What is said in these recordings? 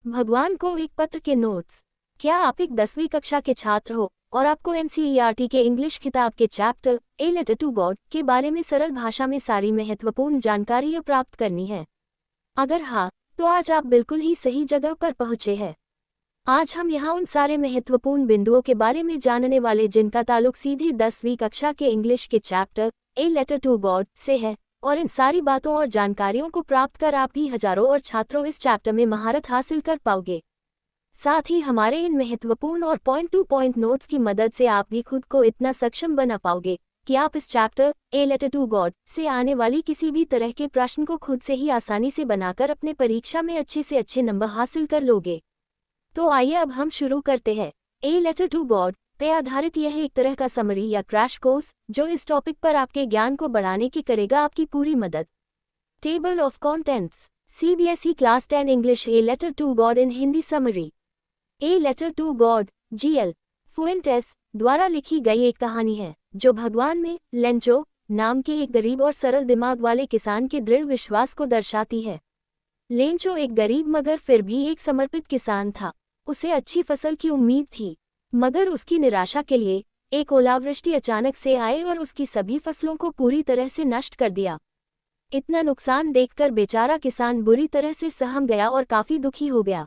भगवान को एक पत्र के नोट्स। क्या आप एक 10वीं कक्षा के छात्र हो और आपको एनसीईआरटी के इंग्लिश किताब के chapter a letter to God के बारे में सरल भाषा में सारी महत्वपूर्ण जानकारी प्राप्त करनी है? अगर हाँ, तो आज आप बिल्कुल ही सही जगह पर पहुंचे हैं। आज हम यहाँ उन सारे महत्वपूर्ण बिंदुओं के बारे में जानने वाले जिनका ताल्लुक सीधे 10वीं कक्षा के इंग्लिश के chapter a letter to God से है, और इन सारी बातों और जानकारियों को प्राप्त कर आप भी हजारों और छात्रों इस चैप्टर में महारत हासिल कर पाओगे। साथ ही हमारे इन महत्वपूर्ण और पॉइंट टू पॉइंट नोट्स की मदद से आप भी खुद को इतना सक्षम बना पाओगे कि आप इस chapter a letter to God से आने वाली किसी भी तरह के प्रश्न को खुद से ही आसानी से बनाकर अपने परीक्षा में अच्छे से अच्छे नंबर हासिल कर लोगे। तो आइए अब हम शुरू करते हैं। ए लेटर टू गॉड पे आधारित यह एक तरह का समरी या क्रैश कोर्स जो इस टॉपिक पर आपके ज्ञान को बढ़ाने की करेगा आपकी पूरी मदद। Table of contents. CBSE class 10 English A letter to God in Hindi summary. A letter to God GL Fuentes द्वारा लिखी गई एक कहानी है जो भगवान में लेंचो नाम के एक गरीब और सरल दिमाग वाले किसान के दृढ़ विश्वास को दर्शाती है। लेंचो एक गरीब मगर फिर भी एक समर्पित किसान था। उसे अच्छी फसल की उम्मीद थी, मगर उसकी निराशा के लिए एक ओलावृष्टि अचानक से आए और उसकी सभी फसलों को पूरी तरह से नष्ट कर दिया। इतना नुकसान देखकर बेचारा किसान बुरी तरह से सहम गया और काफी दुखी हो गया।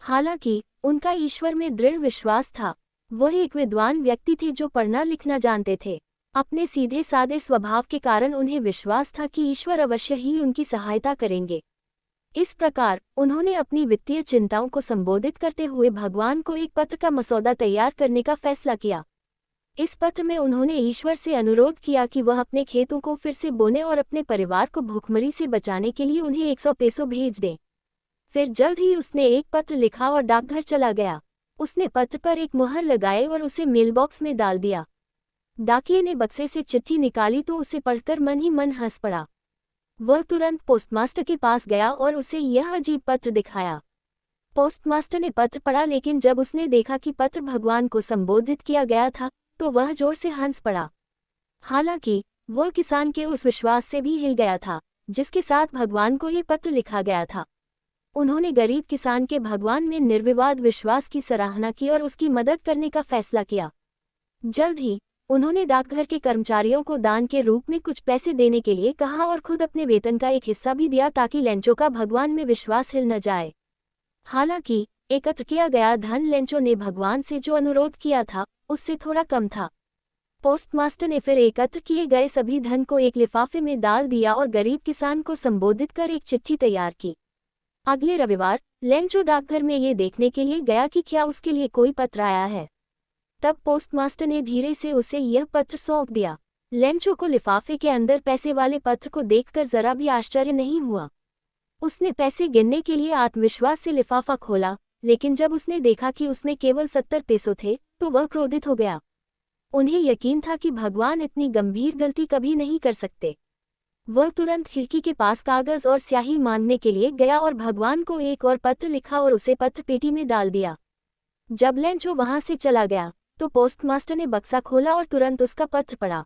हालांकि उनका ईश्वर में दृढ़ विश्वास था। वह एक विद्वान व्यक्ति थे जो पढ़ना लिखना जानते थे। अपने सीधे सादे स्वभाव के कारण उन्हें विश्वास था कि ईश्वर अवश्य ही उनकी सहायता करेंगे। इस प्रकार उन्होंने अपनी वित्तीय चिंताओं को संबोधित करते हुए भगवान को एक पत्र का मसौदा तैयार करने का फैसला किया। इस पत्र में उन्होंने ईश्वर से अनुरोध किया कि वह अपने खेतों को फिर से बोने और अपने परिवार को भूखमरी से बचाने के लिए उन्हें 100 पैसों भेज दें। फिर जल्द ही उसने एक पत्र लिखा और डाकघर चला गया। उसने पत्र पर एक मुहर लगाई और उसे मेलबॉक्स में डाल दिया। डाकिये ने बक्से से चिट्ठी निकाली तो उसे पढ़कर मन ही मन हंस पड़ा। वह तुरंत पोस्टमास्टर के पास गया और उसे यह अजीब पत्र दिखाया। पोस्टमास्टर ने पत्र पढ़ा, लेकिन जब उसने देखा कि पत्र भगवान को संबोधित किया गया था तो वह जोर से हंस पड़ा। हालांकि वह किसान के उस विश्वास से भी हिल गया था जिसके साथ भगवान को ये पत्र लिखा गया था। उन्होंने गरीब किसान के भगवान में निर्विवाद विश्वास की सराहना की और उसकी मदद करने का फैसला किया। जल्द ही उन्होंने डाकघर के कर्मचारियों को दान के रूप में कुछ पैसे देने के लिए कहा और खुद अपने वेतन का एक हिस्सा भी दिया ताकि लेंचो का भगवान में विश्वास हिल न जाए। हालांकि एकत्र किया गया धन लेंचो ने भगवान से जो अनुरोध किया था उससे थोड़ा कम था। पोस्टमास्टर ने फिर एकत्र किए गए सभी धन को एक लिफाफे में डाल दिया और गरीब किसान को संबोधित कर एक चिट्ठी तैयार की। अगले रविवार लेंचो डाकघर में ये देखने के लिए गया कि क्या उसके लिए कोई पत्र आया है। तब पोस्टमास्टर ने धीरे से उसे यह पत्र सौंप दिया। लेंचो को लिफाफे के अंदर पैसे वाले पत्र को देखकर जरा भी आश्चर्य नहीं हुआ। उसने पैसे गिनने के लिए आत्मविश्वास से लिफाफा खोला, लेकिन जब उसने देखा कि उसमें केवल 70 पैसे थे तो वह क्रोधित हो गया। उन्हें यकीन था कि भगवान इतनी गंभीर गलती कभी नहीं कर सकते। वह तुरंत खिड़की के पास कागज और स्याही मांगने के लिए गया और भगवान को एक और पत्र लिखा और उसे पत्र पेटी में डाल दिया। जब लेंचो वहां से चला गया तो पोस्टमास्टर ने बक्सा खोला और तुरंत उसका पत्र पढ़ा।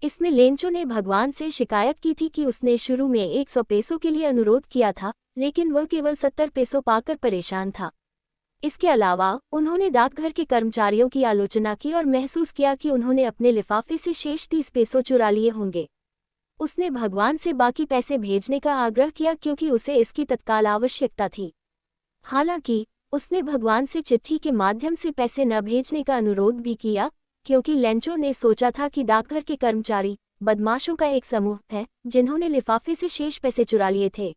इसमें लेंचो ने भगवान से शिकायत की थी कि उसने शुरू में 100 पैसों के लिए अनुरोध किया था, लेकिन वह केवल 70 पैसों पाकर परेशान था। इसके अलावा उन्होंने डाकघर के कर्मचारियों की आलोचना की और महसूस किया कि उन्होंने अपने लिफाफे से शेष 30 पैसों चुरा लिए होंगे। उसने भगवान से बाकी पैसे भेजने का आग्रह किया क्योंकि उसे इसकी तत्काल आवश्यकता थी। हालांकि उसने भगवान से चिट्ठी के माध्यम से पैसे न भेजने का अनुरोध भी किया क्योंकि लेंचो ने सोचा था कि डाकघर के कर्मचारी बदमाशों का एक समूह है जिन्होंने लिफाफे से शेष पैसे चुरा लिए थे।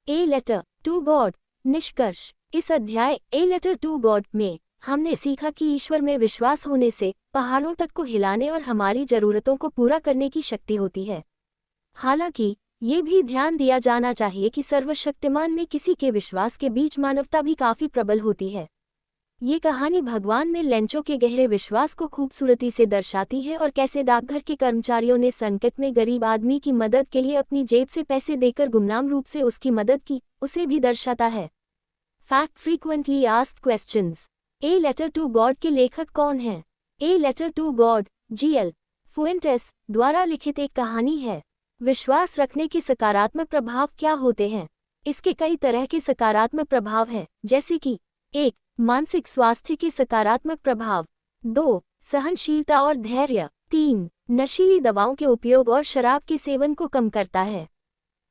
A letter to God. निष्कर्ष। इस अध्याय ए लेटर टू गॉड में हमने सीखा कि ईश्वर में विश्वास होने से पहाड़ों तक को हिलाने और हमारी जरूरतों को पूरा करने की शक्ति होती है। हालांकि ये भी ध्यान दिया जाना चाहिए कि सर्वशक्तिमान में किसी के विश्वास के बीच मानवता भी काफी प्रबल होती है। ये कहानी भगवान में लेंचो के गहरे विश्वास को खूबसूरती से दर्शाती है और कैसे डाकघर के कर्मचारियों ने संकट में गरीब आदमी की मदद के लिए अपनी जेब से पैसे देकर गुमनाम रूप से उसकी मदद की, उसे भी दर्शाता है। Fact frequently asked questions. A letter to God के लेखक कौन हैं? A letter to God GL Fuentes द्वारा लिखित एक कहानी है। विश्वास रखने के सकारात्मक प्रभाव क्या होते हैं? इसके कई तरह के सकारात्मक प्रभाव हैं, जैसे कि 1. मानसिक स्वास्थ्य के सकारात्मक प्रभाव। 2. सहनशीलता और धैर्य। 3. नशीली दवाओं के उपयोग और शराब के सेवन को कम करता है।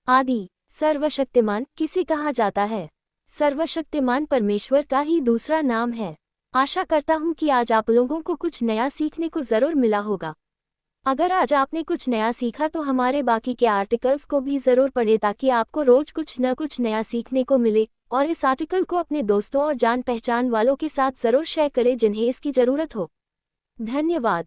आदि। सर्वशक्तिमान किसे कहा जाता है? सर्वशक्तिमान परमेश्वर का ही दूसरा नाम है। आशा करता हूँ कि आज आप लोगों को कुछ नया सीखने को ज़रूर मिला होगा। अगर आज आपने कुछ नया सीखा तो हमारे बाकी के आर्टिकल्स को भी ज़रूर पढ़ें ताकि आपको रोज कुछ न कुछ नया सीखने को मिले, और इस आर्टिकल को अपने दोस्तों और जान पहचान वालों के साथ ज़रूर शेयर करें जिन्हें इसकी ज़रूरत हो। धन्यवाद।